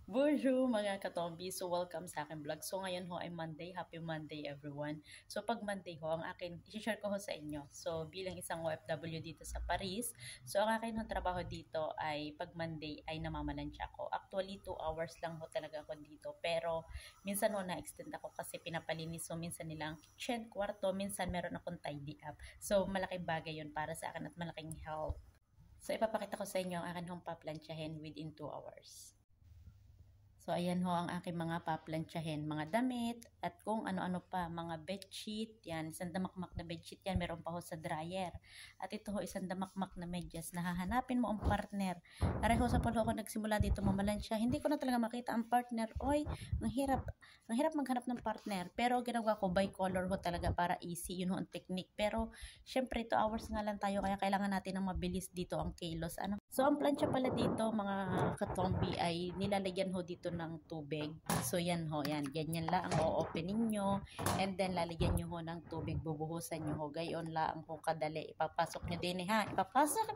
Bonjour mga katombi! So welcome sa aking vlog. So ngayon ho ay Monday. Happy Monday everyone. So pag Monday ho, ang akin, i-share ko ho sa inyo. So bilang isang OFW dito sa Paris, so ang akin ho trabaho dito ay pag Monday ay namamalansya ako. Actually 2 hours lang ho talaga ako dito. Pero minsan ho na-extend ako kasi pinapalinis. So minsan nilang kitchen, kwarto, minsan meron akong tidy up. So malaking bagay yun para sa akin at malaking help. So ipapakita ko sa inyo ang akin hong paplansyahin within 2 hours. So, ayan ho ang aking mga paplantsahin. Mga damit at kung ano-ano pa. Mga bedsheet. Yan. Isang damakmak na bedsheet yan. Meron pa ho sa dryer. At ito ho, isang damakmak na medyas. Nahahanapin mo ang partner. Pareho sa pala ako nagsimula dito mamalansya. Hindi ko na talaga makita ang partner. Oy, ang hirap. Ang hirap maghanap ng partner. Pero ginagawa ko by color ho talaga para easy. Yun ho ang technique. Pero, syempre, 2 hours nga lang tayo. Kaya kailangan natin ng mabilis dito ang kilos. Ano? So, ang plancha pala dito, mga katombi, ay nilalagyan ho dito ng tubig. So, yan ho, yan. Ganyan lang ang o-openin nyo. And then, lalagyan nyo ho ng tubig. Bubuhusan nyo ho. Gayon lang ho kadali. Ipapasok nyo din ha. Ipapasok.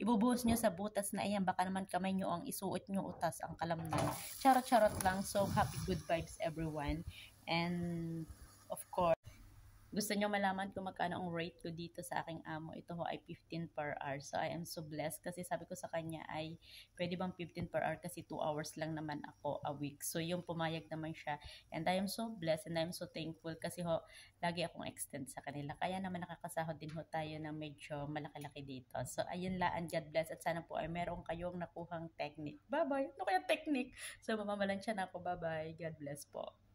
Ibubuhos nyo sa butas na iyan. Baka naman kamay nyo ang isuot nyo utas ang kalamnan. Charot-charot lang. So, happy good vibes everyone. And, of course, gusto nyo malaman kung magkano ang rate ko dito sa aking amo. Ito ho ay 15 per hour. So, I am so blessed kasi sabi ko sa kanya ay pwede bang 15 per hour kasi 2 hours lang naman ako a week. So, yung pumayag naman siya. And I am so blessed and I am so thankful kasi ho, lagi akong extend sa kanila. Kaya naman nakakasahod din ho tayo ng medyo malaki-laki dito. So, ayun laan. God bless at sana po ay meron kayong nakuhang technique. Bye-bye! Ano kaya technique? So, mamamalan siya na ako. Bye-bye! God bless po.